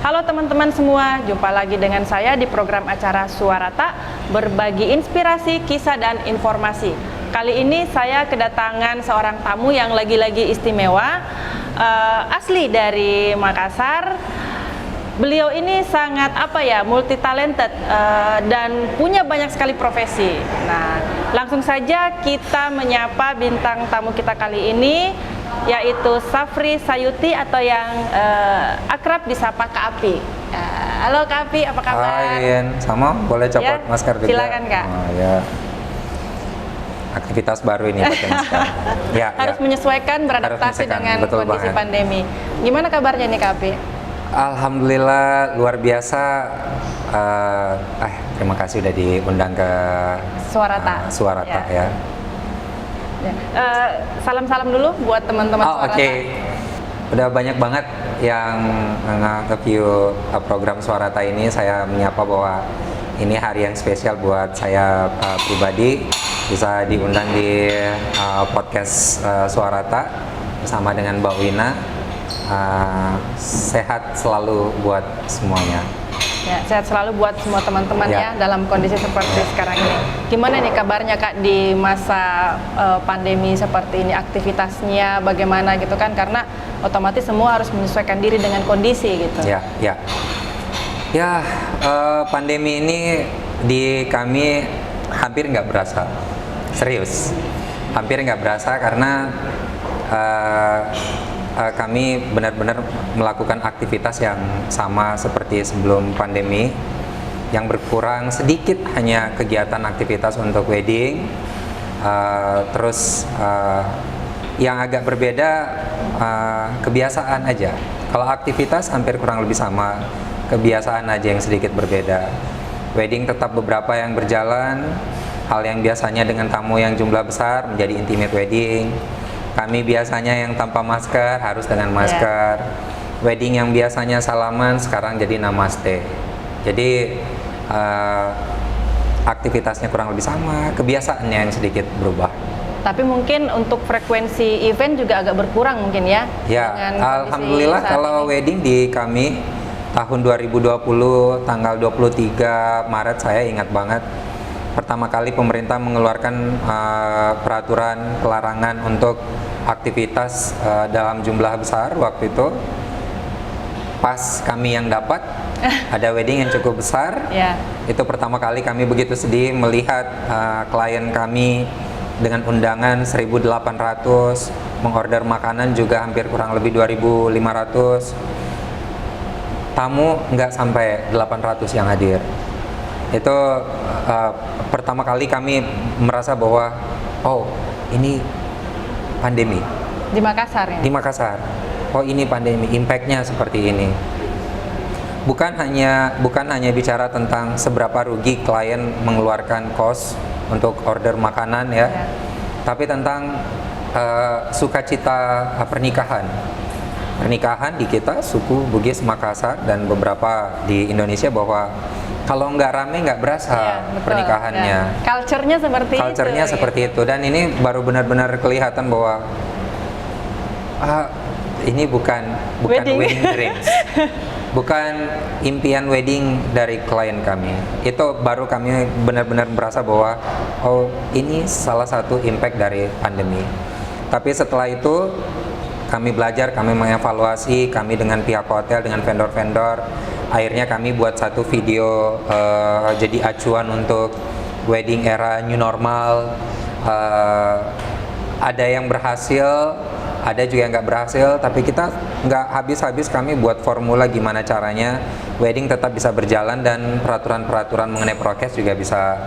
Halo teman-teman semua, jumpa lagi dengan saya di program acara Suarata, berbagi inspirasi, kisah, dan informasi. Kali ini saya kedatangan seorang tamu yang lagi-lagi istimewa, asli dari Makassar. Beliau ini sangat multi talented dan punya banyak sekali profesi. Nah, langsung saja kita menyapa bintang tamu kita kali ini, yaitu Safri Sayuti atau yang akrab disapa Kak Api. Halo Kak Api, apa kabar? Hai, sama boleh copot Ya, masker juga. silakan Kak. Ya. Aktivitas baru ini pakai masker. Ya, harus menyesuaikan, beradaptasi dengan kondisi pandemi. Gimana kabarnya nih Kak Api? Alhamdulillah luar biasa. Terima kasih udah diundang ke Suarata. Suarata ya. Salam-salam dulu buat teman-teman Suarata. Oke. Udah banyak banget yang nge-view program Suarata ini. Saya menyapa bahwa ini hari yang spesial buat saya pribadi, bisa diundang di podcast Suarata bersama dengan Mbak Wina. Sehat selalu buat semuanya. Ya, sehat selalu buat semua teman-teman ya dalam kondisi seperti sekarang ini. Gimana nih kabarnya Kak di masa pandemi seperti ini, aktivitasnya bagaimana gitu kan, karena otomatis semua harus menyesuaikan diri dengan kondisi gitu. Pandemi ini di kami hampir nggak berasa, serius, hampir nggak berasa karena kami benar-benar melakukan aktivitas yang sama seperti sebelum pandemi, yang berkurang sedikit hanya kegiatan aktivitas untuk wedding, yang agak berbeda kebiasaan aja. Kalau aktivitas hampir kurang lebih sama, kebiasaan aja yang sedikit berbeda. Wedding tetap beberapa yang berjalan, hal yang biasanya dengan tamu yang jumlah besar menjadi intimate wedding. Kami biasanya yang tanpa masker harus dengan masker. Wedding yang biasanya salaman sekarang jadi namaste. Jadi aktivitasnya kurang lebih sama, kebiasaannya yang sedikit berubah. Tapi mungkin untuk frekuensi event juga agak berkurang mungkin ya? Ya, alhamdulillah kalau wedding di kami tahun 2020 tanggal 23 Maret saya ingat banget. Pertama kali pemerintah mengeluarkan peraturan pelarangan untuk aktivitas dalam jumlah besar waktu itu. Pas kami yang dapat ada wedding yang cukup besar. Itu pertama kali kami begitu sedih melihat klien kami dengan undangan 1.800, mengorder makanan juga hampir kurang lebih 2.500. Tamu nggak sampai 800 yang hadir. Itu pertama kali kami merasa bahwa ini pandemi di Makassar ya? Di Makassar. Ini pandemi, impactnya seperti ini. Bukan hanya bicara tentang seberapa rugi klien mengeluarkan cost untuk order makanan tapi tentang sukacita pernikahan di kita, suku Bugis Makassar dan beberapa di Indonesia, bahwa kalau nggak rame nggak berasa pernikahannya. Culture-nya seperti itu. Dan ini baru benar-benar kelihatan bahwa ini bukan wedding dreams, bukan impian wedding dari klien kami. Itu baru kami benar-benar merasa bahwa ini salah satu impact dari pandemi. Tapi setelah itu kami belajar, kami mengevaluasi, kami dengan pihak hotel, dengan vendor-vendor. Akhirnya kami buat satu video jadi acuan untuk wedding era new normal. Ada yang berhasil, ada juga yang nggak berhasil, tapi kita nggak habis-habis kami buat formula gimana caranya wedding tetap bisa berjalan dan peraturan-peraturan mengenai prokes juga bisa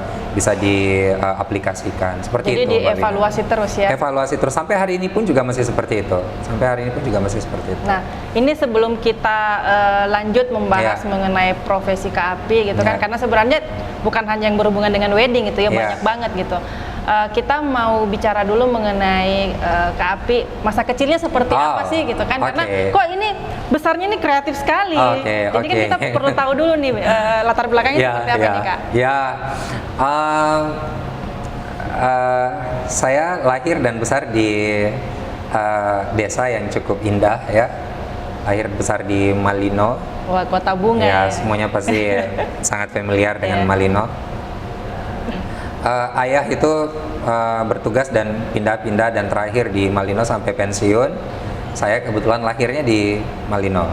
diaplikasikan. Seperti Jadi itu. Mbak Wina. dievaluasi terus ya. Evaluasi terus sampai hari ini pun juga masih seperti itu. Nah, ini sebelum kita lanjut membahas Iya. mengenai profesi KAPI gitu kan, Iya. karena sebenarnya bukan hanya yang berhubungan dengan wedding gitu ya, Iya. banyak banget gitu. Kita mau bicara dulu mengenai KAPI masa kecilnya seperti apa sih gitu kan, karena oke. kok ini besarnya ini kreatif sekali. Jadi kan Oke. kita perlu tahu dulu nih latar belakangnya seperti apa nih Kak? Saya lahir dan besar di desa yang cukup indah ya. Lahir besar di Malino. Wah, kota bunga Ya, ya. semuanya pasti sangat familiar dengan Iya. Malino. Ayah itu bertugas dan pindah-pindah dan terakhir di Malino sampai pensiun. Saya kebetulan lahirnya di Malino.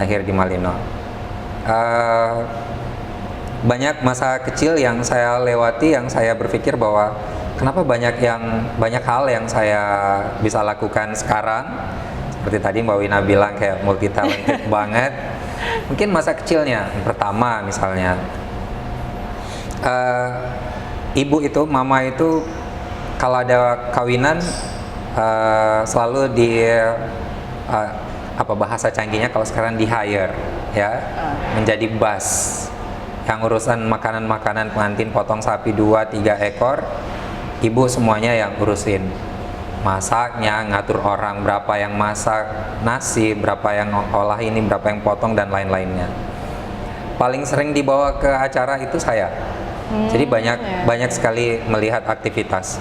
Lahir di Malino. Banyak masa kecil yang saya lewati yang saya berpikir bahwa kenapa banyak hal yang saya bisa lakukan sekarang. Seperti tadi Mbak Wina bilang kayak multi talented banget. Mungkin masa kecilnya pertama misalnya mama itu kalau ada kawinan selalu bahasa canggihnya kalau sekarang di hire ya, menjadi bus yang urusan makanan pengantin, potong sapi 2-3 ekor, ibu semuanya yang urusin, masaknya, ngatur orang berapa yang masak nasi, berapa yang olah ini, berapa yang potong dan lain-lainnya. Paling sering dibawa ke acara itu saya. Jadi banyak sekali melihat aktivitas.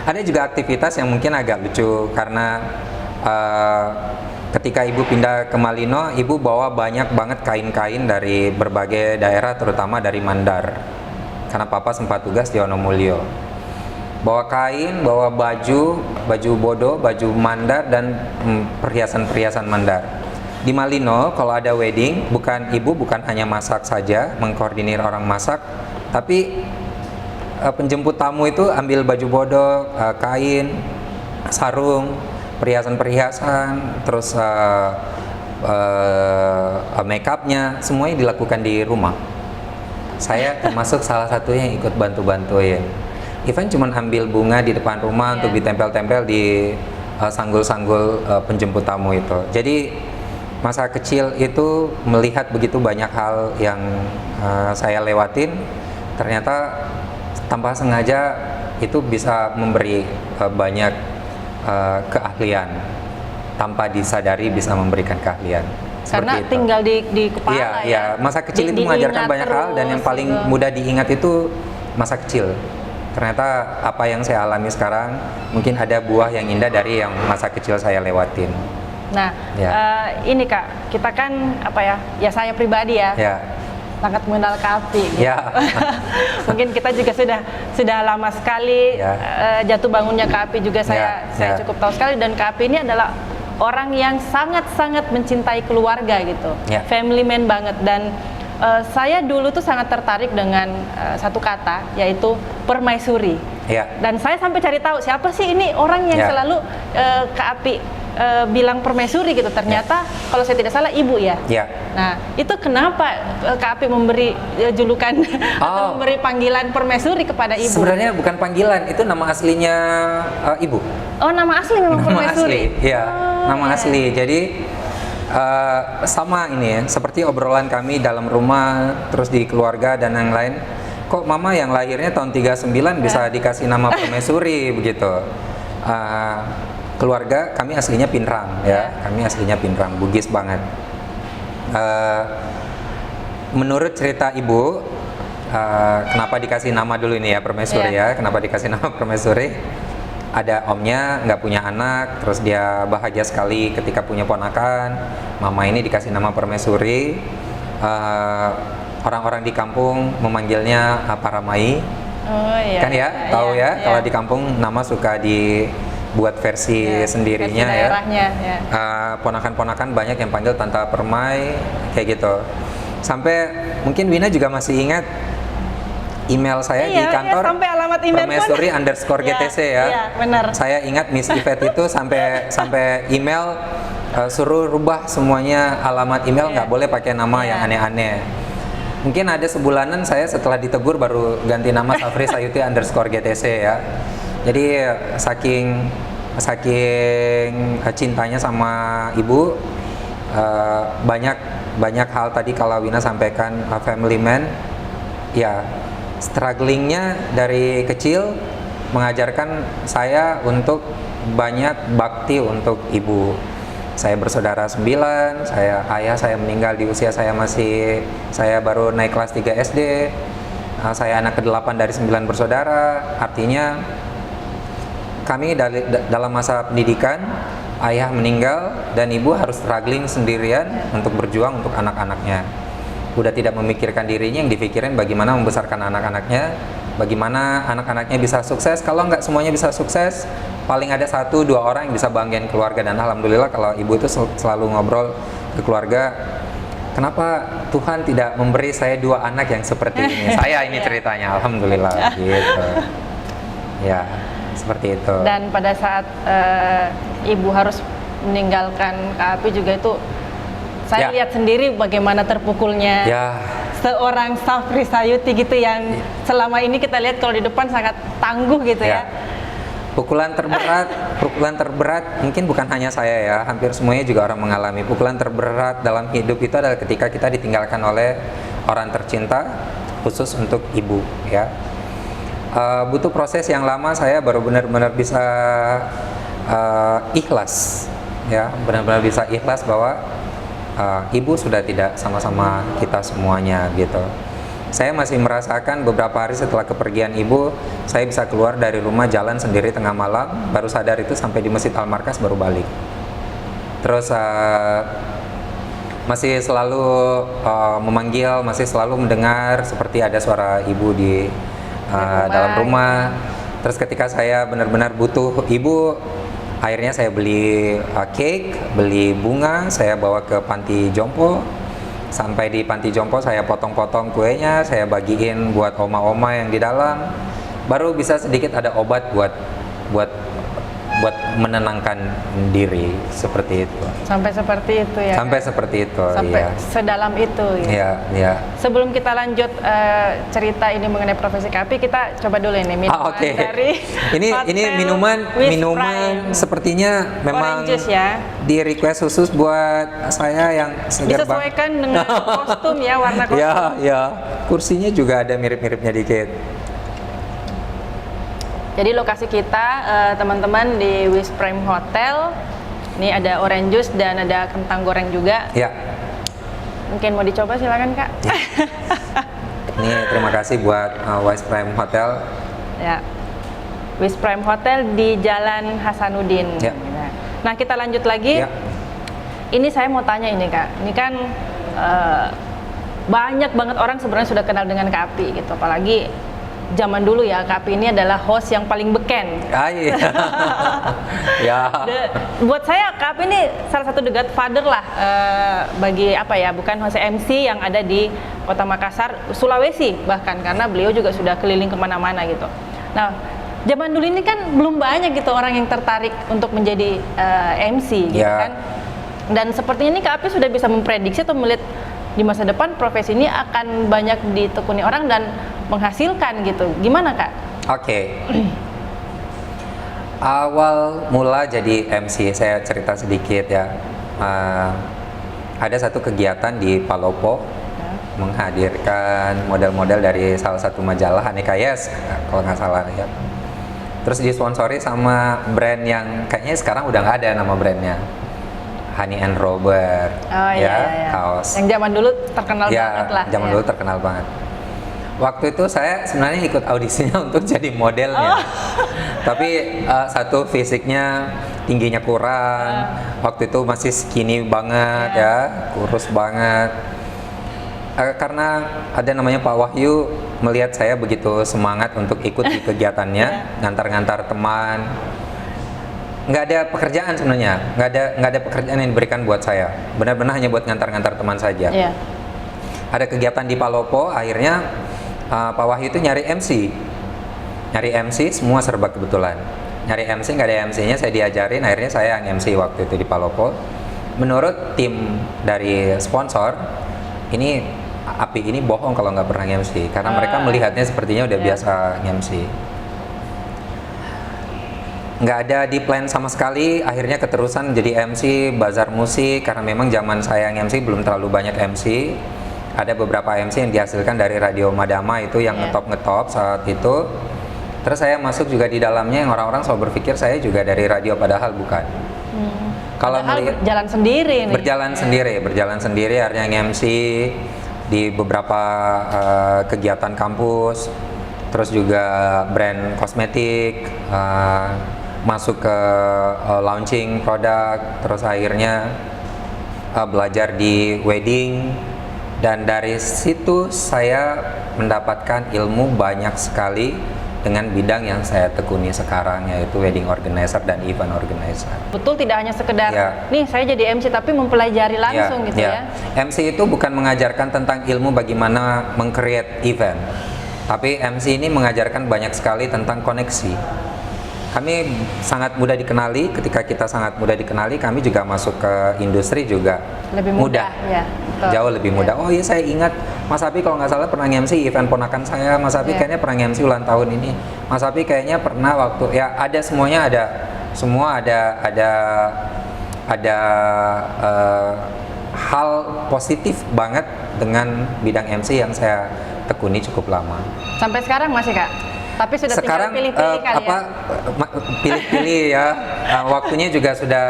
Ada juga aktivitas yang mungkin agak lucu karena ketika ibu pindah ke Malino, ibu bawa banyak banget kain-kain dari berbagai daerah, terutama dari Mandar. Karena papa sempat tugas di Wonomulyo. Bawa kain, bawa baju bodo, baju Mandar dan perhiasan-perhiasan Mandar. Di Malino kalau ada wedding, ibu bukan hanya masak saja, mengkoordinir orang masak, tapi penjemput tamu itu ambil baju bodo, kain, sarung, perhiasan-perhiasan, terus make upnya, semuanya dilakukan di rumah. Saya termasuk salah satunya yang ikut bantu-bantuin. Even cuman ambil bunga di depan rumah untuk ditempel-tempel di sanggul-sanggul penjemput tamu itu. Jadi masa kecil itu melihat begitu banyak hal yang saya lewatin, ternyata tanpa sengaja itu bisa memberi banyak keahlian, tanpa disadari bisa memberikan keahlian. Karena itu. tinggal di kepala Iya, ya. iya, masa kecil itu mengajarkan banyak hal dan yang paling mudah diingat itu masa kecil. Ternyata apa yang saya alami sekarang mungkin ada buah yang indah dari yang masa kecil saya lewatin. Nah, ini Kak, kita kan ya saya pribadi ya, sangat mengenal KAPI. Gitu. Mungkin kita juga sudah lama sekali jatuh bangunnya KAPI juga saya cukup tahu sekali, dan KAPI ini adalah orang yang sangat-sangat mencintai keluarga gitu, family man banget, dan saya dulu tuh sangat tertarik dengan satu kata yaitu permaisuri. Dan saya sampai cari tahu siapa sih ini orang yang selalu KAPI bilang permaisuri gitu. Ternyata kalau saya tidak salah ibu ya. Nah, itu kenapa KAPI memberi julukan atau memberi panggilan permaisuri kepada ibu? Sebenarnya bukan panggilan, itu nama aslinya ibu. Oh, nama asli memang permaisuri. Nama asli. Jadi sama ini ya, seperti obrolan kami dalam rumah, terus di keluarga dan yang lain. Kok mama yang lahirnya tahun 39 bisa dikasih nama permaisuri begitu? Keluarga kami aslinya Pinrang ya, kami aslinya Pinrang, Bugis banget. Menurut cerita ibu, kenapa dikasih nama dulu ini ya permaisuri ya? Kenapa dikasih nama permaisuri? Ada omnya nggak punya anak, terus dia bahagia sekali ketika punya ponakan. Mama ini dikasih nama permaisuri. Orang-orang di kampung memanggilnya Paramai. Kan ya, tahu ya? Kalau di kampung nama suka buat versi sendirinya versi ya. Ponakan-ponakan banyak yang panggil Tante Permai kayak gitu. Sampai mungkin Wina juga masih ingat email saya di kantor. Iya, sampai alamat email pun. Permaisuri_GTC ya. Iya, benar. Saya ingat Miss Yvette itu sampai email suruh rubah semuanya alamat email, nggak boleh pakai nama yang aneh-aneh. Mungkin ada sebulanan saya setelah ditegur baru ganti nama Safri Sayuti_GTC ya. Jadi saking cintanya sama ibu, banyak hal tadi kalau Wina sampaikan family man, ya strugglingnya dari kecil mengajarkan saya untuk banyak bakti untuk ibu. Saya bersaudara 9, ayah saya meninggal di usia saya baru naik kelas 3 SD. Saya anak ke-8 dari 9 bersaudara, artinya kami dalam masa pendidikan, ayah meninggal dan ibu harus struggling sendirian untuk berjuang untuk anak-anaknya. Udah tidak memikirkan dirinya, yang dipikirin bagaimana membesarkan anak-anaknya, bagaimana anak-anaknya bisa sukses. Kalau nggak semuanya bisa sukses, paling ada 1-2 orang yang bisa banggain keluarga. Dan alhamdulillah kalau ibu itu selalu ngobrol ke keluarga, kenapa Tuhan tidak memberi saya 2 anak yang seperti ini? Saya ini ceritanya, alhamdulillah gitu. Ya, seperti itu. Dan pada saat ibu harus meninggalkan Kak Api juga itu, saya lihat sendiri bagaimana terpukulnya seorang Safri Sayuti gitu, yang selama ini kita lihat kalau di depan sangat tangguh gitu ya. Pukulan terberat mungkin bukan hanya saya ya, hampir semuanya juga orang mengalami. Pukulan terberat dalam hidup itu adalah ketika kita ditinggalkan oleh orang tercinta, khusus untuk ibu ya. Butuh proses yang lama, saya baru benar-benar bisa ikhlas ya, benar-benar bisa ikhlas bahwa ibu sudah tidak sama-sama kita semuanya gitu. Saya masih merasakan beberapa hari setelah kepergian ibu, saya bisa keluar dari rumah jalan sendiri tengah malam, baru sadar itu sampai di Masjid Al-Markas baru balik. Terus masih selalu memanggil, masih selalu mendengar seperti ada suara ibu di dalam rumah. Terus ketika saya benar-benar butuh ibu, akhirnya saya beli cake, beli bunga, saya bawa ke panti jompo. Sampai di panti jompo saya potong-potong kuenya, saya bagiin buat oma-oma yang di dalam. Baru bisa sedikit ada obat buat menenangkan diri, seperti itu. Sampai seperti itu ya. Sampai seperti itu. Sampai sedalam itu. Iya, iya. Sebelum kita lanjut cerita ini mengenai profesi Kak Api, kita coba dulu ini minuman dari ini minuman sepertinya memang ya. Di request khusus buat saya yang segar banget. Disesuaikan dengan kostum ya, warna kostum. Ya. Kursinya juga ada mirip-miripnya dikit. Jadi lokasi kita teman-teman di Wish Prime Hotel. Ini ada orange juice dan ada kentang goreng juga. Ya. Mungkin mau dicoba, silakan Kak. Ya. Ini terima kasih buat Wish Prime Hotel. Ya. Wish Prime Hotel di Jalan Hasanuddin. Ya. Nah, kita lanjut lagi. Ya. Ini saya mau tanya ini Kak. Ini kan banyak banget orang sebenarnya sudah kenal dengan Kak Api gitu, apalagi zaman dulu ya. Kak Api ini adalah host yang paling beken. Iya. Ya. Buat saya Kak Api ini salah satu the godfather lah bagi bukan host MC yang ada di Kota Makassar, Sulawesi bahkan, karena beliau juga sudah keliling kemana-mana gitu. Nah, zaman dulu ini kan belum banyak gitu orang yang tertarik untuk menjadi MC gitu kan. Dan sepertinya ini Kak Api sudah bisa memprediksi atau melihat di masa depan profesi ini akan banyak ditekuni orang dan menghasilkan gitu. Gimana Kak? Oke. Awal mula jadi MC, saya cerita sedikit ya. Ada satu kegiatan di Palopo menghadirkan model-model dari salah satu majalah, Aneka Yes kalau nggak salah ya. Terus disponsori sama brand yang kayaknya sekarang udah nggak ada nama brandnya. Honey and Robert, kaos. Yang zaman dulu terkenal banget lah. Zaman dulu terkenal banget. Waktu itu saya sebenarnya ikut audisinya untuk jadi modelnya, tapi satu fisiknya tingginya kurang. Waktu itu masih skinny banget kurus banget. Karena ada namanya Pak Wahyu melihat saya begitu semangat untuk ikut di kegiatannya, ngantar-ngantar teman. Nggak ada pekerjaan sebenarnya, nggak ada pekerjaan yang diberikan buat saya, benar-benar hanya buat ngantar-ngantar teman saja. Ada kegiatan di Palopo, akhirnya Pak Wahyu itu nyari MC semua serba kebetulan. Nyari MC nggak ada MC-nya, saya diajarin, akhirnya saya yang MC waktu itu di Palopo. Menurut tim dari sponsor, ini Api ini bohong kalau nggak pernah MC, karena mereka melihatnya sepertinya udah biasa MC. Nggak ada di plan sama sekali, akhirnya keterusan jadi MC bazar musik, karena memang zaman saya yang MC belum terlalu banyak MC. Ada beberapa MC yang dihasilkan dari Radio Madama itu yang ngetop saat itu. Terus saya masuk juga di dalamnya, yang orang-orang selalu berpikir saya juga dari radio, padahal bukan. Kalau berjalan sendiri nih. Berjalan sendiri artinya MC di beberapa kegiatan kampus, terus juga brand kosmetik, masuk ke launching produk, terus akhirnya belajar di wedding, dan dari situ saya mendapatkan ilmu banyak sekali dengan bidang yang saya tekuni sekarang, yaitu wedding organizer dan event organizer. Betul, tidak hanya sekedar nih saya jadi MC, tapi mempelajari langsung gitu ya. MC itu bukan mengajarkan tentang ilmu bagaimana meng-create event, tapi MC ini mengajarkan banyak sekali tentang koneksi. Kami sangat mudah dikenali, ketika kita sangat mudah dikenali, kami juga masuk ke industri juga lebih mudah. Ya, jauh lebih mudah. Oh iya, saya ingat Mas Api kalau nggak salah pernah MC event ponakan saya. Mas Api kayaknya pernah MC ulang tahun ini. Mas Api kayaknya pernah waktu, ya ada semuanya, ada semua, ada hal positif banget dengan bidang MC yang saya tekuni cukup lama. Sampai sekarang masih, Kak? Tapi sudah sekarang tinggal pilih-pilih kali ya? Pilih-pilih ya. Waktunya juga sudah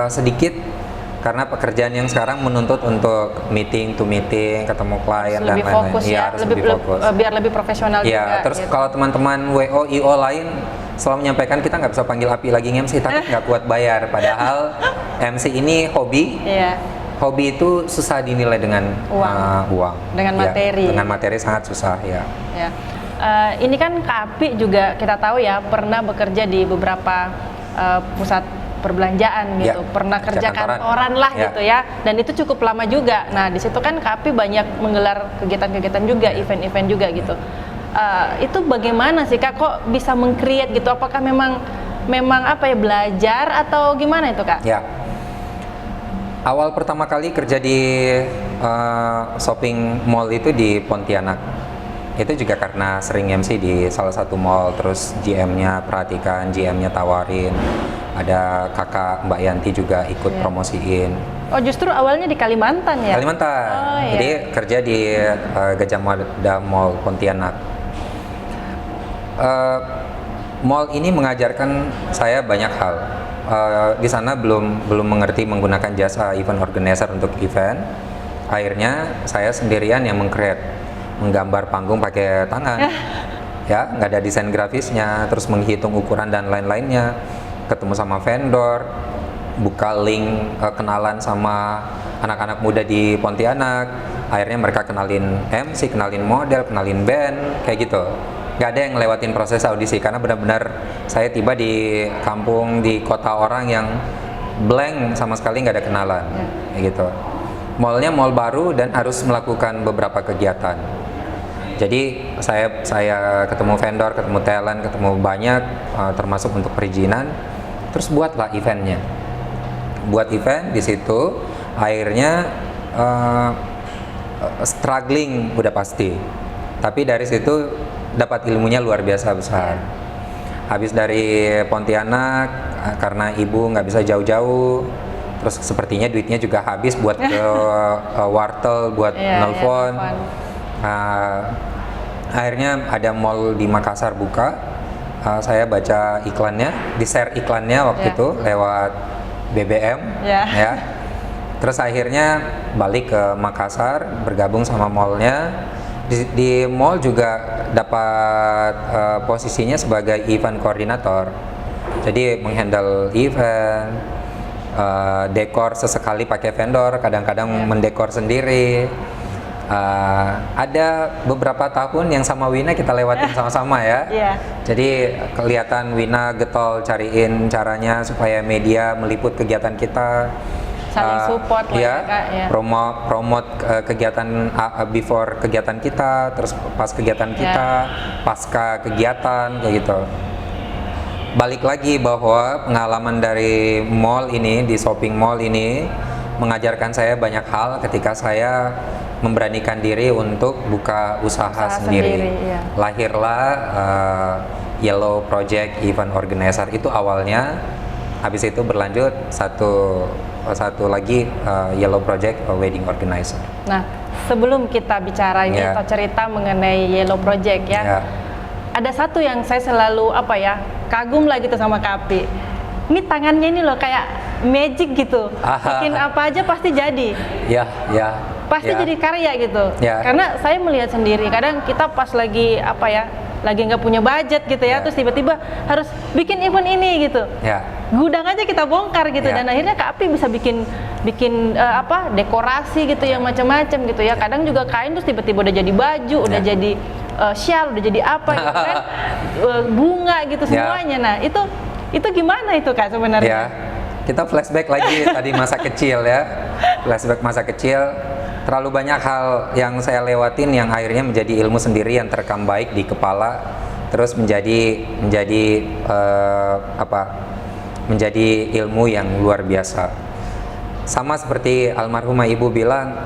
sedikit, karena pekerjaan yang sekarang menuntut untuk meeting to meeting, ketemu klien dan lain-lain. Fokus ya, harus lebih fokus. Biar lebih profesional juga. Terus gitu. kalau teman-teman WO, IO lain selalu menyampaikan kita nggak bisa panggil Api lagi MC, tapi nggak kuat bayar. Padahal MC ini hobi. Hobi itu susah dinilai dengan uang. Dengan materi. Dengan materi sangat susah ya. Ini kan Kak Api juga kita tahu ya pernah bekerja di beberapa pusat perbelanjaan gitu, pernah kerja kantoran lah gitu ya, dan itu cukup lama juga. Nah di situ kan Kak Api banyak menggelar kegiatan-kegiatan juga, event-event juga gitu. Itu bagaimana sih Kak, kok bisa meng-create gitu? Apakah memang apa ya, belajar atau gimana itu Kak? Ya, awal pertama kali kerja di shopping mall itu di Pontianak. Itu juga karena sering MC di salah satu mall, terus GM-nya perhatikan, GM-nya tawarin, ada kakak Mbak Yanti juga ikut promosiin. Oh justru awalnya di Kalimantan ya? Kalimantan, jadi kerja di Gajah Mada Mall Pontianak. Mall ini mengajarkan saya banyak hal. Di sana belum mengerti menggunakan jasa event organizer untuk event. Akhirnya saya sendirian yang meng-create, menggambar panggung pakai tangan, ya nggak ada desain grafisnya, terus menghitung ukuran dan lain-lainnya, ketemu sama vendor, buka link kenalan sama anak-anak muda di Pontianak, akhirnya mereka kenalin MC, kenalin model, kenalin band, kayak gitu. Nggak ada yang ngelewatin proses audisi, karena benar-benar saya tiba di kampung, di kota orang yang blank, sama sekali nggak ada kenalan, kayak gitu. Mallnya mall baru dan harus melakukan beberapa kegiatan. Jadi saya ketemu vendor, ketemu talent, ketemu banyak, termasuk untuk perizinan. Terus buatlah eventnya. Buat event di situ, akhirnya struggling udah pasti. Tapi dari situ dapat ilmunya luar biasa besar. Habis dari Pontianak, karena ibu nggak bisa jauh-jauh, terus sepertinya duitnya juga habis buat ke wartel, buat nelpon. Akhirnya ada mall di Makassar buka, saya baca iklannya, di-share iklannya waktu itu lewat BBM, ya. Terus akhirnya balik ke Makassar, bergabung sama mallnya. Di mall juga dapat posisinya sebagai event koordinator, jadi menghandle event, dekor sesekali pakai vendor, kadang-kadang mendekor sendiri. Ada beberapa tahun yang sama Wina kita lewatin sama-sama ya. Jadi kelihatan Wina getol cariin caranya supaya media meliput kegiatan kita. Saling support lah ya, Kak, ya. promote kegiatan before kegiatan kita, terus pas kegiatan kita, pasca kegiatan kayak gitu. Balik lagi bahwa pengalaman dari mall ini, di shopping mall ini mengajarkan saya banyak hal ketika saya memberanikan diri untuk buka usaha sendiri. Ya. Lahirlah Yellow Project Event Organizer itu awalnya, habis itu berlanjut satu lagi Yellow Project Wedding Organizer. Nah, sebelum kita bicara ini atau cerita mengenai Yellow Project ya, ada satu yang saya selalu kagum lah gitu sama Kak Api. Ini tangannya ini loh kayak magic gitu, bikin apa aja pasti jadi. Pasti jadi karya gitu. Karena saya melihat sendiri, kadang kita pas lagi lagi nggak punya budget gitu ya, terus tiba-tiba harus bikin event ini gitu. Gudang aja kita bongkar gitu, dan akhirnya Kak Api bisa bikin dekorasi gitu yang macam-macam gitu ya. Kadang juga kain terus tiba-tiba udah jadi baju, udah jadi shawl, udah jadi apa gitu kan, bunga gitu semuanya. Nah itu gimana itu Kak sebenarnya? Kita flashback lagi tadi masa kecil ya, flashback masa kecil. Terlalu banyak hal yang saya lewatin yang akhirnya menjadi ilmu sendiri yang terekam baik di kepala, terus menjadi ilmu yang luar biasa. Sama seperti almarhumah ibu bilang,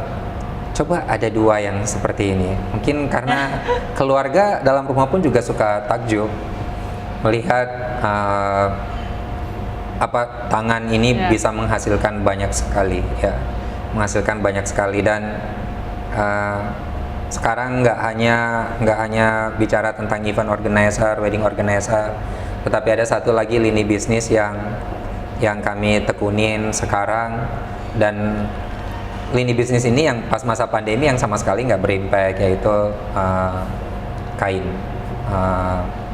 coba ada dua yang seperti ini. Mungkin karena keluarga dalam rumah pun juga suka takjub melihat tangan ini bisa menghasilkan banyak sekali ya. Menghasilkan banyak sekali, dan sekarang nggak hanya bicara tentang event organizer, wedding organizer, tetapi ada satu lagi lini bisnis yang kami tekunin sekarang, dan lini bisnis ini yang pas masa pandemi yang sama sekali nggak berimpact, yaitu kain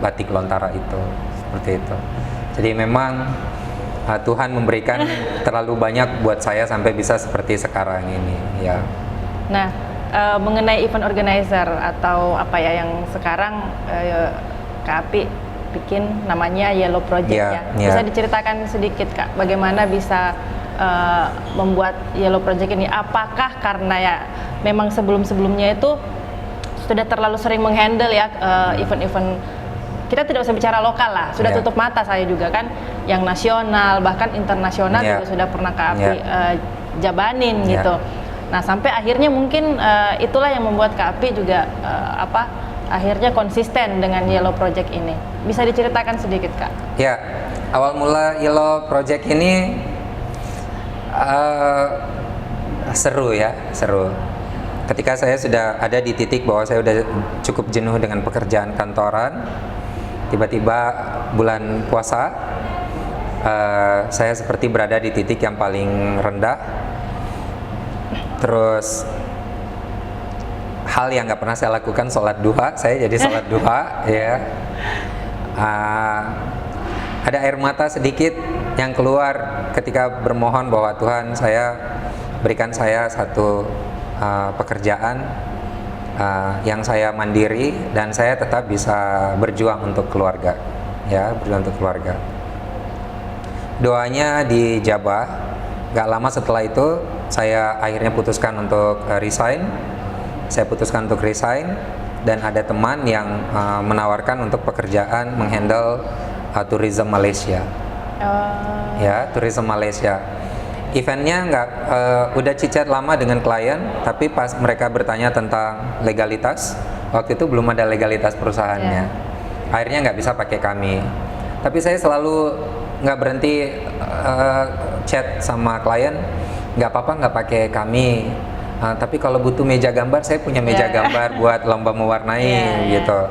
batik lontara itu, seperti itu. Jadi memang Tuhan memberikan terlalu banyak buat saya sampai bisa seperti sekarang ini ya. Nah, mengenai event organizer atau yang sekarang Kak Api bikin namanya Yellow Project bisa diceritakan sedikit Kak, bagaimana bisa membuat Yellow Project ini? Apakah karena memang sebelum-sebelumnya itu sudah terlalu sering menghandle event-event, kita tidak usah bicara lokal lah, sudah tutup mata saya juga kan, yang nasional bahkan internasional juga sudah pernah Kak Api jabanin gitu. Nah sampai akhirnya mungkin itulah yang membuat Kak Api juga akhirnya konsisten dengan Yellow Project ini. Bisa diceritakan sedikit Kak? Ya, awal mula Yellow Project ini seru. Ketika saya sudah ada di titik bahwa saya sudah cukup jenuh dengan pekerjaan kantoran, tiba-tiba bulan puasa, saya seperti berada di titik yang paling rendah. Terus hal yang nggak pernah saya lakukan, sholat duha, saya jadi sholat duha ya. Ada air mata sedikit yang keluar ketika bermohon bahwa Tuhan, saya berikan saya satu pekerjaan yang saya mandiri dan saya tetap bisa berjuang untuk keluarga, ya, berjuang untuk keluarga. Doanya dijabah. Gak lama setelah itu saya akhirnya putuskan untuk resign. Saya putuskan untuk resign, dan ada teman yang menawarkan untuk pekerjaan menghandle tourism Malaysia. Ya, tourism Malaysia. Eventnya udah cicat lama dengan klien, tapi pas mereka bertanya tentang legalitas, waktu itu belum ada legalitas perusahaannya. Akhirnya nggak bisa pakai kami. Tapi saya selalu nggak berhenti chat sama klien, nggak apa-apa nggak pakai kami. Tapi kalau butuh meja gambar, saya punya meja gambar buat lomba mewarnai gitu.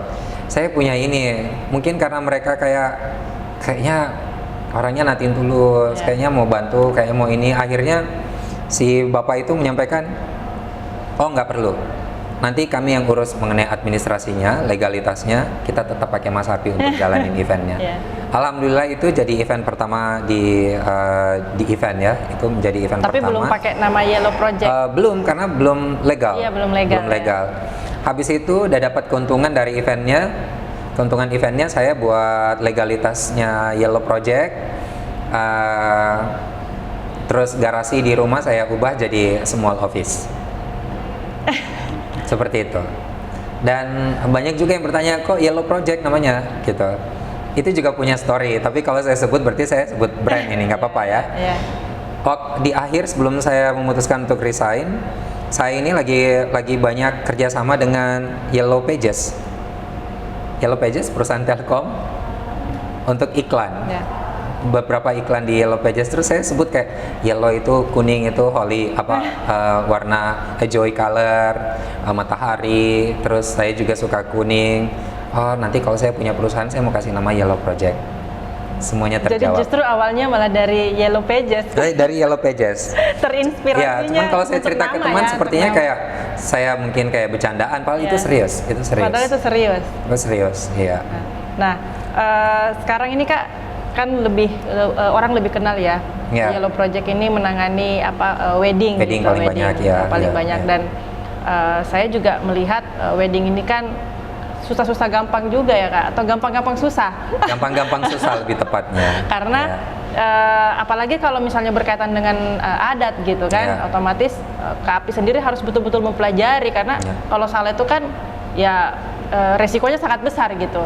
Saya punya ini, mungkin karena mereka kayaknya orangnya natin tulus, kayaknya mau bantu, kayaknya mau ini. Akhirnya si bapak itu menyampaikan, oh nggak perlu, nanti kami yang urus mengenai administrasinya, legalitasnya, kita tetap pakai Mas Api untuk jalanin eventnya. Alhamdulillah itu jadi event pertama di event ya, itu menjadi event tapi pertama. Belum pakai nama Yellow Project? Belum, karena belum legal. Iya, belum legal. Habis itu udah dapat keuntungan dari eventnya. Keuntungan eventnya saya buat legalitasnya Yellow Project. Terus garasi di rumah saya ubah jadi small office. Seperti itu. Dan banyak juga yang bertanya, kok Yellow Project namanya gitu. Itu juga punya story, tapi kalau saya sebut berarti saya sebut brand ini, nggak apa-apa ya. Yeah. Di akhir sebelum saya memutuskan untuk resign, saya ini lagi banyak kerjasama dengan Yellow Pages. Yellow Pages perusahaan Telkom untuk iklan. Yeah. Beberapa iklan di Yellow Pages, terus saya sebut kayak yellow itu kuning, itu holy warna joy color, matahari. Terus saya juga suka kuning. Oh, nanti kalau saya punya perusahaan saya mau kasih nama Yellow Project. Semuanya terjawab. Jadi justru awalnya malah dari Yellow Pages. Dari Yellow Pages. Terinspirasinya. Ya, cuman kalau saya cerita ke teman sepertinya kayak saya mungkin kayak bercandaan, padahal itu serius, itu serius. Padahal itu serius. Itu serius, iya. Nah, sekarang ini Kak kan lebih orang lebih kenal ya. Yellow Project ini menangani wedding paling banyak ya. Paling banyak dan saya juga melihat wedding ini kan susah-susah gampang juga ya Kak, atau gampang-gampang susah? Gampang-gampang susah lebih tepatnya. Karena apalagi kalau misalnya berkaitan dengan adat gitu kan, otomatis Kak Api sendiri harus betul-betul mempelajari karena kalau salah itu kan ya resikonya sangat besar gitu.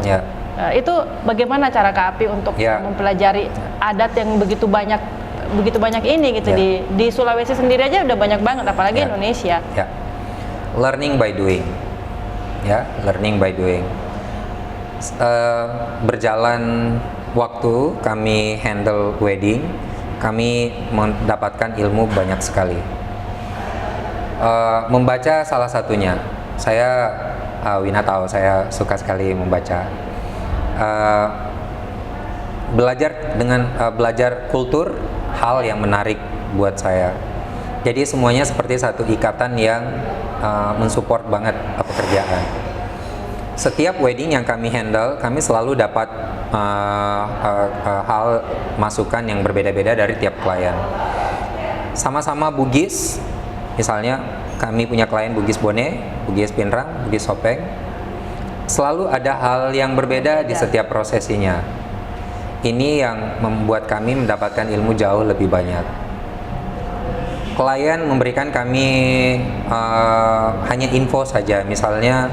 Itu bagaimana cara Kak Api untuk mempelajari adat yang begitu banyak ini gitu di Sulawesi sendiri aja udah banyak banget, apalagi Indonesia. Learning by doing. Learning by doing. Berjalan waktu kami handle wedding, kami mendapatkan ilmu banyak sekali. Membaca salah satunya. Saya Wina tahu saya suka sekali membaca. Belajar kultur, hal yang menarik buat saya. Jadi semuanya seperti satu ikatan yang mensupport banget pekerjaan. Setiap wedding yang kami handle, kami selalu dapat hal masukan yang berbeda-beda dari tiap klien. Sama-sama Bugis, misalnya kami punya klien Bugis Bone, Bugis Pinrang, Bugis Sopeng. Selalu ada hal yang berbeda di setiap prosesinya. Ini yang membuat kami mendapatkan ilmu jauh lebih banyak. Klien memberikan kami hanya info saja, misalnya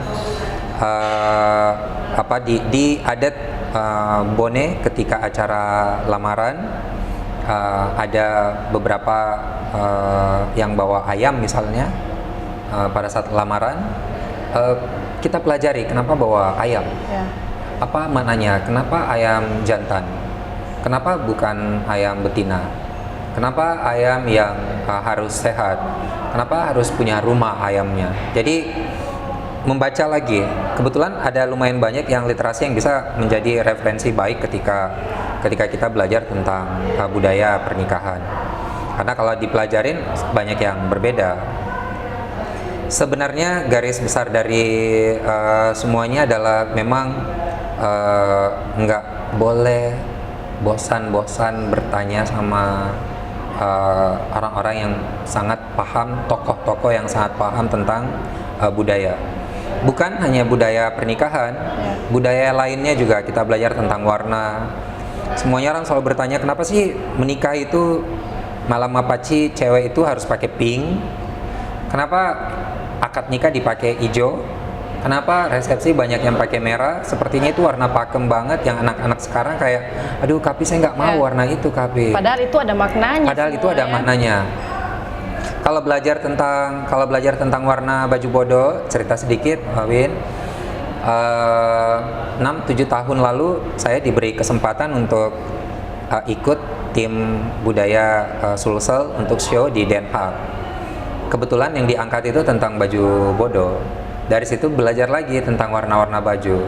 di adat Bone ketika acara lamaran ada beberapa yang bawa ayam misalnya pada saat lamaran, kita pelajari kenapa bawa ayam, apa maknanya, kenapa ayam jantan, kenapa bukan ayam betina. Kenapa ayam yang harus sehat? Kenapa harus punya rumah ayamnya? Jadi membaca lagi. Kebetulan ada lumayan banyak yang literasi yang bisa menjadi referensi baik ketika kita belajar tentang budaya pernikahan. Karena kalau dipelajarin banyak yang berbeda. Sebenarnya garis besar dari semuanya adalah memang nggak boleh bosan-bosan bertanya sama orang-orang yang sangat paham, tokoh-tokoh yang sangat paham tentang budaya. Bukan hanya budaya pernikahan, budaya lainnya juga kita belajar tentang warna. Semuanya orang selalu bertanya, kenapa sih menikah itu malam mapaci cewek itu harus pakai pink? Kenapa akad nikah dipakai hijau? Kenapa resepsi banyak yang pakai merah? Sepertinya itu warna pakem banget yang anak-anak sekarang kayak, aduh Kapi saya nggak mau warna itu Kapi. Padahal itu ada maknanya. Padahal itu ada maknanya. Kalau belajar tentang warna baju bodo, cerita sedikit, Win. 6-7 tahun lalu saya diberi kesempatan untuk ikut tim budaya Sulsel untuk show di Den Haag. Kebetulan yang diangkat itu tentang baju bodo. Dari situ belajar lagi tentang warna-warna baju.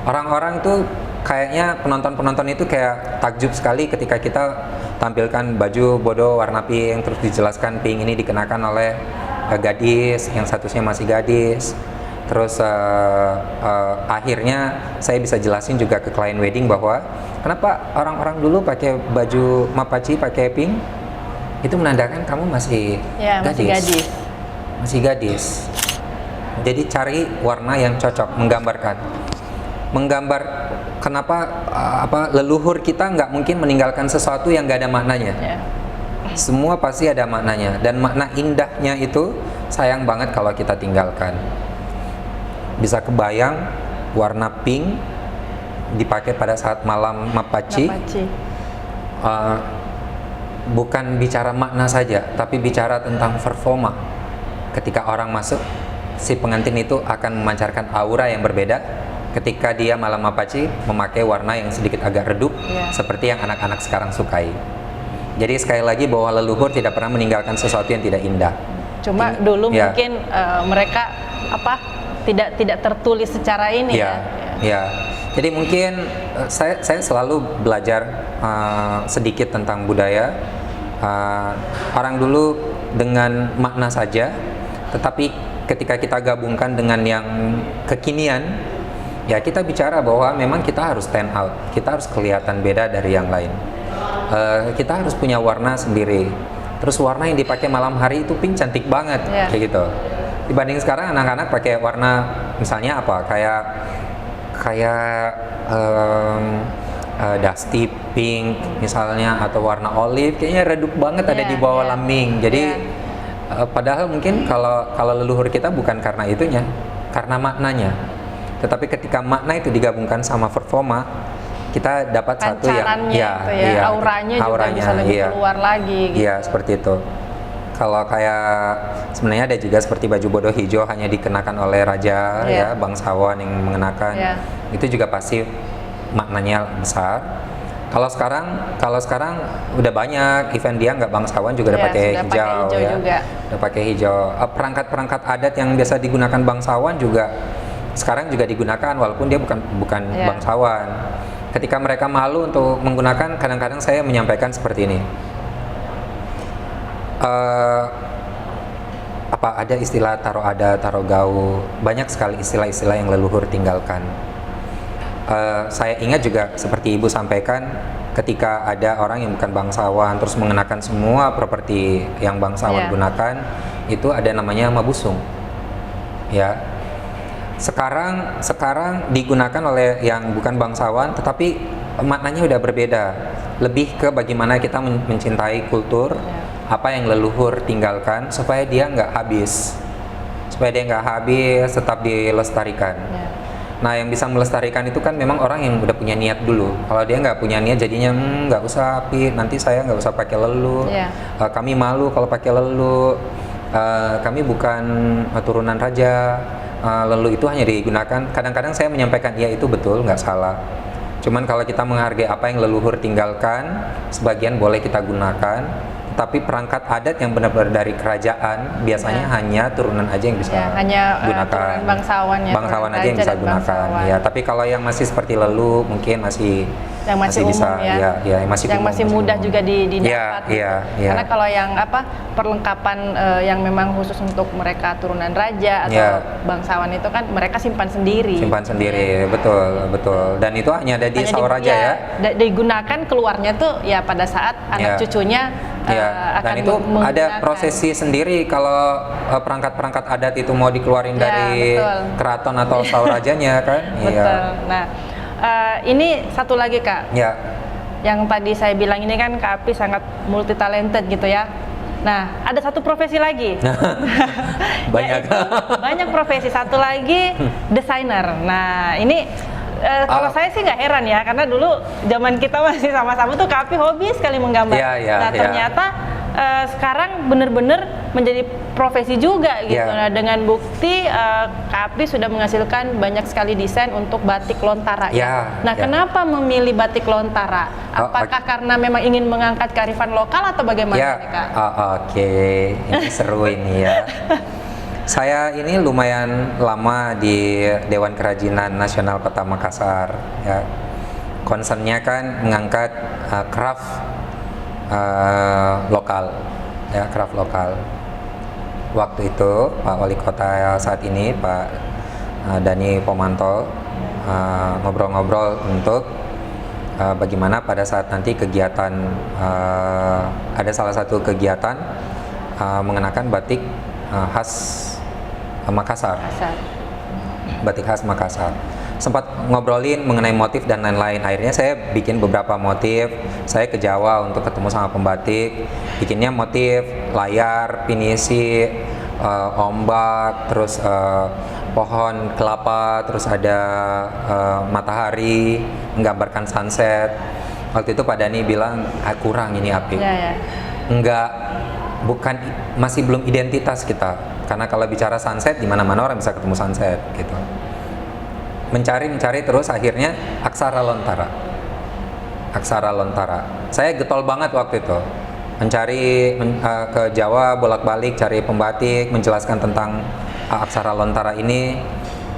Orang-orang tuh kayaknya penonton-penonton itu kayak takjub sekali ketika kita tampilkan baju bodo warna pink, terus dijelaskan pink ini dikenakan oleh gadis yang statusnya masih gadis. Terus akhirnya saya bisa jelasin juga ke klien wedding bahwa kenapa orang-orang dulu pakai baju mapaci pakai pink, itu menandakan kamu masih gadis. Masih gadis. Jadi cari warna yang cocok, menggambar kenapa leluhur kita nggak mungkin meninggalkan sesuatu yang nggak ada maknanya. Semua pasti ada maknanya, dan makna indahnya itu sayang banget kalau kita tinggalkan. Bisa kebayang warna pink dipakai pada saat malam mapaci. Bukan bicara makna saja, tapi bicara tentang performa. Ketika orang masuk, si pengantin itu akan memancarkan aura yang berbeda. Ketika dia malam mapaci memakai warna yang sedikit agak redup, seperti yang anak-anak sekarang sukai. Jadi sekali lagi bahwa leluhur tidak pernah meninggalkan sesuatu yang tidak indah. Cuma dulu mungkin mereka tidak tertulis secara ini ya. Jadi mungkin saya selalu belajar sedikit tentang budaya. Orang dulu dengan makna saja, tetapi ketika kita gabungkan dengan yang kekinian, ya kita bicara bahwa memang kita harus stand out, kita harus kelihatan beda dari yang lain. Kita harus punya warna sendiri. Terus warna yang dipakai malam hari itu pink cantik banget, kayak gitu. Dibanding sekarang anak-anak pakai warna misalnya apa, kayak dusty pink misalnya, atau warna olive, kayaknya redup banget, ada di bawah lambing. Jadi padahal mungkin kalau leluhur kita bukan karena itunya, karena maknanya. Tetapi ketika makna itu digabungkan sama performa, kita dapat satu yang auranya juga bisa lebih keluar lagi gitu. Iya, seperti itu. Kalau kayak sebenarnya ada juga seperti baju bodo hijau hanya dikenakan oleh raja, bangsawan yang mengenakan. Itu juga pasti maknanya besar. Kalau sekarang udah banyak event dia nggak bangsawan juga udah pakai hijau, udah pakai hijau. Perangkat-perangkat adat yang biasa digunakan bangsawan juga sekarang juga digunakan walaupun dia bukan bangsawan. Ketika mereka malu untuk menggunakan, kadang-kadang saya menyampaikan seperti ini. Ada istilah taro ada, taro gau, banyak sekali istilah-istilah yang leluhur tinggalkan. Saya ingat juga seperti Ibu sampaikan, ketika ada orang yang bukan bangsawan terus mengenakan semua properti yang bangsawan gunakan, itu ada namanya mabusung. Ya. Sekarang digunakan oleh yang bukan bangsawan, tetapi maknanya udah berbeda. Lebih ke bagaimana kita mencintai kultur, apa yang leluhur tinggalkan supaya dia nggak habis, tetap dilestarikan. Nah, yang bisa melestarikan itu kan memang orang yang udah punya niat dulu. Kalau dia nggak punya niat, jadinya nggak usah nanti saya nggak usah pakai lelu. Kami malu kalau pakai lelu. Kami bukan turunan raja. Lelu itu hanya digunakan. Kadang-kadang saya menyampaikan ya itu betul, nggak salah. Cuman kalau kita menghargai apa yang leluhur tinggalkan, sebagian boleh kita gunakan. Tapi perangkat adat yang benar-benar dari kerajaan biasanya hanya turunan aja yang bisa gunakan. Bangsawan aja yang bisa gunakan. Ya, tapi kalau yang masih seperti lelu mungkin masih bisa, yang masih mudah juga didapat. Karena kalau yang perlengkapan yang memang khusus untuk mereka turunan raja atau bangsawan itu kan mereka simpan sendiri. Betul. Dan itu hanya ada di Sawaraja digunakan keluarnya tuh ya pada saat anak cucunya dan itu ada prosesi sendiri kalau perangkat-perangkat adat itu mau dikeluarin dari keraton atau Sawarajanya kan. Betul. Nah, ini satu lagi Kak. Yang tadi saya bilang ini kan Kak Api sangat multi talented gitu ya. Nah, ada satu profesi lagi. Banyak profesi. Satu lagi desainer. Nah, ini kalau saya sih nggak heran ya, karena dulu zaman kita masih sama-sama tuh Kak Api hobi sekali menggambar. Ternyata sekarang benar-benar menjadi profesi juga gitu. Nah, dengan bukti Kak Api sudah menghasilkan banyak sekali desain untuk batik Lontara. Kenapa memilih batik Lontara? Apakah karena memang ingin mengangkat kearifan lokal atau bagaimana nih, Kak? Ini seru ini ya. Saya ini lumayan lama di Dewan Kerajinan Nasional Kota Makassar. Ya. Concernnya kan mengangkat craft lokal, craft lokal. Waktu itu Pak Wali Kota saat ini Pak Dani Pomanto ngobrol-ngobrol untuk bagaimana pada saat nanti kegiatan ada salah satu kegiatan mengenakan batik khas Makassar. Batik khas Makassar. Sempat ngobrolin mengenai motif dan lain-lain. Akhirnya saya bikin beberapa motif. Saya ke Jawa untuk ketemu sama pembatik. bikinnya motif layar, pinisi, ombak, terus pohon kelapa, terus ada matahari, menggambarkan sunset. Waktu itu Pak Dani bilang, kurang ini Api. Enggak, bukan, masih belum identitas kita. Karena kalau bicara sunset, di mana-mana orang bisa ketemu sunset gitu. Mencari terus akhirnya aksara lontara. Aksara lontara. Saya getol banget waktu itu. Mencari ke Jawa bolak-balik cari pembatik menjelaskan tentang aksara lontara ini.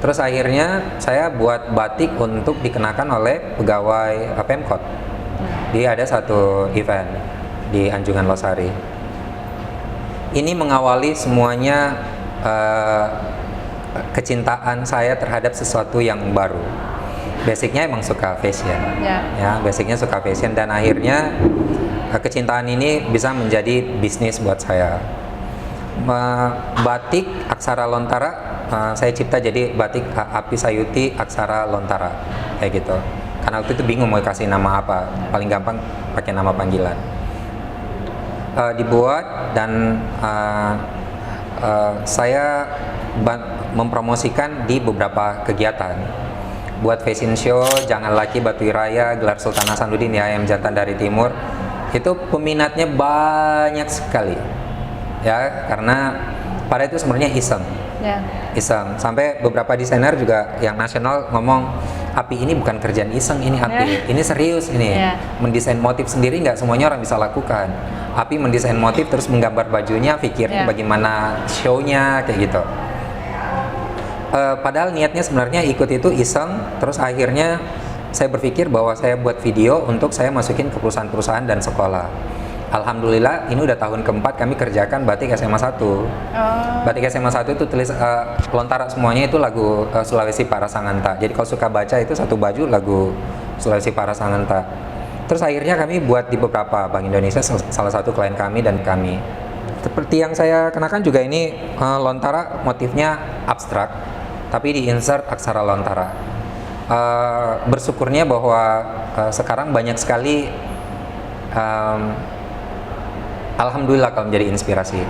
Terus akhirnya saya buat batik untuk dikenakan oleh pegawai Pemkot. Dia ada satu event di Anjungan Losari. Ini mengawali semuanya kecintaan saya terhadap sesuatu yang baru. Basicnya emang suka fashion, ya basicnya suka fashion, dan akhirnya kecintaan ini bisa menjadi bisnis buat saya. Batik aksara lontara saya cipta jadi batik Api Sayuti aksara lontara kayak gitu. Karena waktu itu bingung mau kasih nama apa, paling gampang pakai nama panggilan. Dibuat dan saya mempromosikan di beberapa kegiatan. Buat fashion show, Jangan Laki Batu Raya, gelar Sultan Hasanuddin ya, Ayam Jantan dari Timur. Itu peminatnya banyak sekali. Ya, karena pada itu sebenarnya iseng. Iseng. Sampai beberapa desainer juga yang nasional ngomong, Api ini bukan kerjaan iseng ini Api. Ini serius ini. Mendesain motif sendiri nggak semuanya orang bisa lakukan. Api mendesain motif terus menggambar bajunya, pikirnya bagaimana show-nya kayak gitu. Padahal niatnya sebenarnya ikut itu iseng, terus akhirnya saya berpikir bahwa saya buat video untuk saya masukin ke perusahaan-perusahaan dan sekolah. Alhamdulillah ini udah tahun keempat kami kerjakan batik SMA 1. Batik SMA 1 itu tulis lontara semuanya itu lagu Sulawesi Parasanganta. Jadi kalau suka baca itu satu baju lagu Sulawesi Parasanganta. Terus akhirnya kami buat di beberapa Bank Indonesia, salah satu klien kami dan kami. Seperti yang saya kenakan juga ini lontara motifnya abstrak, tapi di-insert aksara lontara. Bersyukurnya bahwa sekarang banyak sekali alhamdulillah kalau menjadi inspirasi.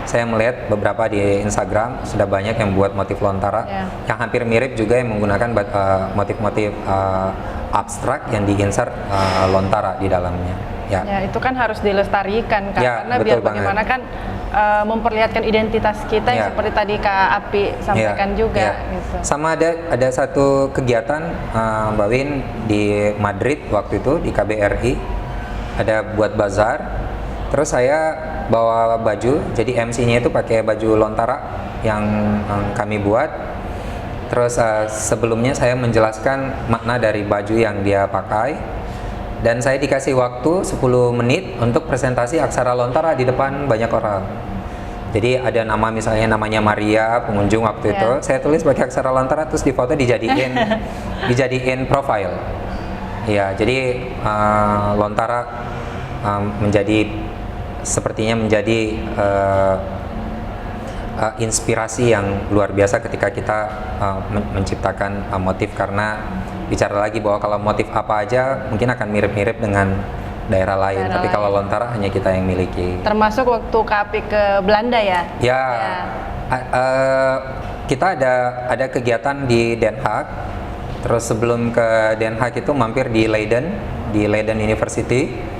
Saya melihat beberapa di Instagram sudah banyak yang buat motif lontara yang hampir mirip juga yang menggunakan motif-motif abstrak yang di-insert lontara di dalamnya. Ya, itu kan harus dilestarikan kan, karena biar bagaimana kan memperlihatkan identitas kita yang seperti tadi Kak Api sampaikan juga. Gitu. Sama ada satu kegiatan Mbak Win di Madrid waktu itu di KBRI, ada buat bazar. Terus saya bawa baju, jadi MC-nya itu pakai baju lontara yang kami buat. Terus sebelumnya saya menjelaskan makna dari baju yang dia pakai. Dan saya dikasih waktu 10 menit untuk presentasi aksara lontara di depan banyak orang. Jadi ada nama, misalnya namanya Maria, pengunjung waktu itu, saya tulis pakai aksara lontara, terus di foto dijadiin profile. Ya, jadi lontara sepertinya menjadi inspirasi yang luar biasa ketika kita menciptakan motif, karena bicara lagi bahwa kalau motif apa aja mungkin akan mirip-mirip dengan daerah lain, tapi kalau lontara hanya kita yang miliki. Termasuk waktu Kak Api ke Belanda ya? Kita ada kegiatan di Den Haag, terus sebelum ke Den Haag itu mampir di Leiden University.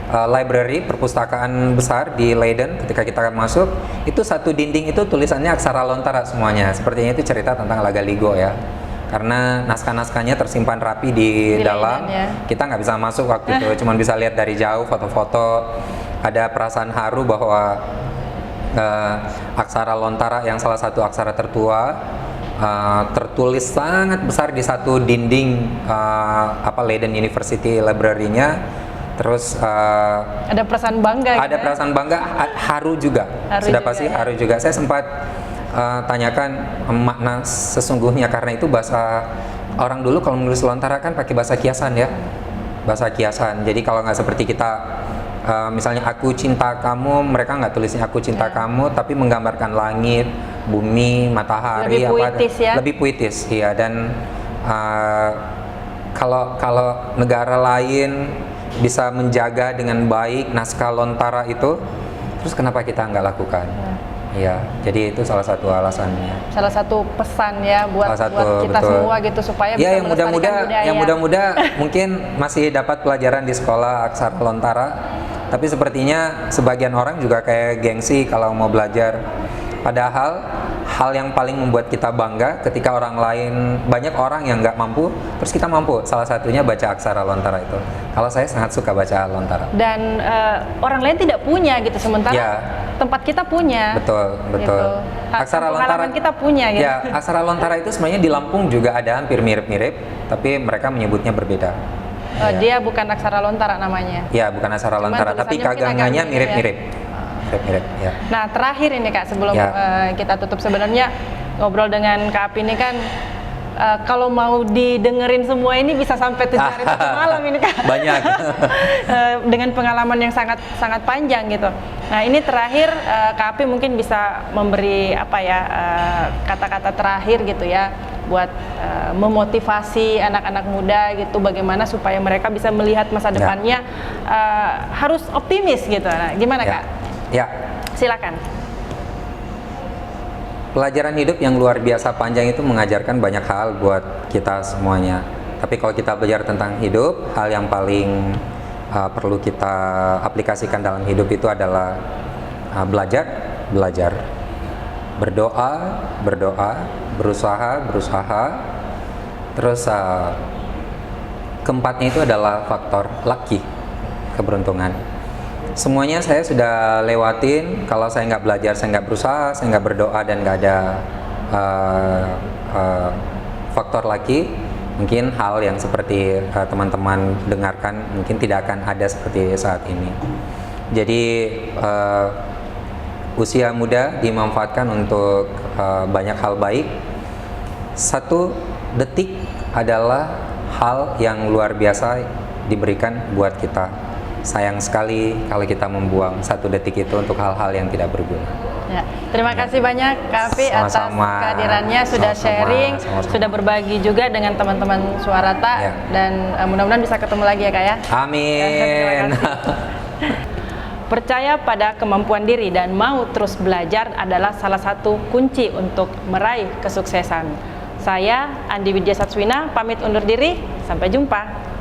Library, perpustakaan besar di Leiden. Ketika kita masuk, itu satu dinding itu tulisannya aksara lontara semuanya. Sepertinya itu cerita tentang Laga Ligo ya. Karena naskah-naskahnya tersimpan rapi di dalam. Leiden, kita nggak bisa masuk waktu itu, cuma bisa lihat dari jauh foto-foto. Ada perasaan haru bahwa aksara lontara yang salah satu aksara tertua tertulis sangat besar di satu dinding Leiden University Library-nya. Terus ada perasaan bangga. Ada perasaan bangga, haru juga. Sudah pasti haru juga. Saya sempat tanyakan makna sesungguhnya, karena itu bahasa orang dulu kalau menulis lontara kan pakai bahasa kiasan ya. Bahasa kiasan. Jadi kalau nggak seperti kita misalnya aku cinta kamu, mereka nggak tulisnya aku cinta kamu, tapi menggambarkan langit, bumi, matahari, lebih puitis ya. Dan kalau negara lain bisa menjaga dengan baik naskah lontara itu, terus kenapa kita nggak lakukan? Iya, jadi itu salah satu alasannya. Salah satu pesan ya buat kita betul. semua gitu supaya bisa yang muda-muda, melestarikan budaya. yang muda-muda mungkin masih dapat pelajaran di sekolah aksara lontara, tapi sepertinya sebagian orang juga kayak gengsi kalau mau belajar. Padahal hal yang paling membuat kita bangga ketika orang lain, banyak orang yang nggak mampu, terus kita mampu. Salah satunya baca aksara lontara itu. Kalau saya sangat suka baca lontara. Dan orang lain tidak punya gitu, sementara Ya. tempat kita punya. Betul. Gitu. Aksara lontara Pengalaman kita punya gitu. Ya, aksara lontara itu sebenarnya di Lampung juga ada hampir mirip-mirip, tapi mereka menyebutnya berbeda. Dia bukan aksara lontara namanya. Ya, bukan aksara Cuman lontara, tapi tulisannya mungkin kagangannya agak mirip-mirip. Mirip-mirip, ya. Nah, terakhir ini Kak, sebelum Ya. kita tutup, sebenarnya ngobrol dengan Kak Api ini kan kalau mau didengerin semua ini bisa sampai 7 hari 1 malam ini Kak. Banyak. Dengan pengalaman yang sangat panjang gitu. Nah, ini terakhir Kak Api mungkin bisa memberi apa ya kata-kata terakhir gitu ya buat memotivasi anak-anak muda gitu, bagaimana supaya mereka bisa melihat masa depannya harus optimis gitu. Nah, gimana Kak? Ya. Silakan. Pelajaran hidup yang luar biasa panjang itu mengajarkan banyak hal buat kita semuanya. Tapi kalau kita belajar tentang hidup, hal yang paling perlu kita aplikasikan dalam hidup itu adalah belajar, berdoa, berusaha, terus keempatnya itu adalah faktor lucky, keberuntungan. Semuanya saya sudah lewatin. Kalau saya nggak belajar, saya nggak berusaha, saya nggak berdoa, dan nggak ada faktor lucky, mungkin hal yang seperti teman-teman dengarkan mungkin tidak akan ada seperti saat ini. Jadi usia muda dimanfaatkan untuk banyak hal baik. 1 detik adalah hal yang luar biasa diberikan buat kita. Sayang sekali kalau kita membuang 1 detik itu untuk hal-hal yang tidak berguna. Ya, terima kasih banyak Kak Api atas kehadirannya, sudah sharing, sudah berbagi juga dengan teman-teman Suarata, dan mudah-mudahan bisa ketemu lagi ya Kak ya. Amin. Percaya pada kemampuan diri dan mau terus belajar adalah salah satu kunci untuk meraih kesuksesan. Saya Andi Widya Satswina pamit undur diri, sampai jumpa.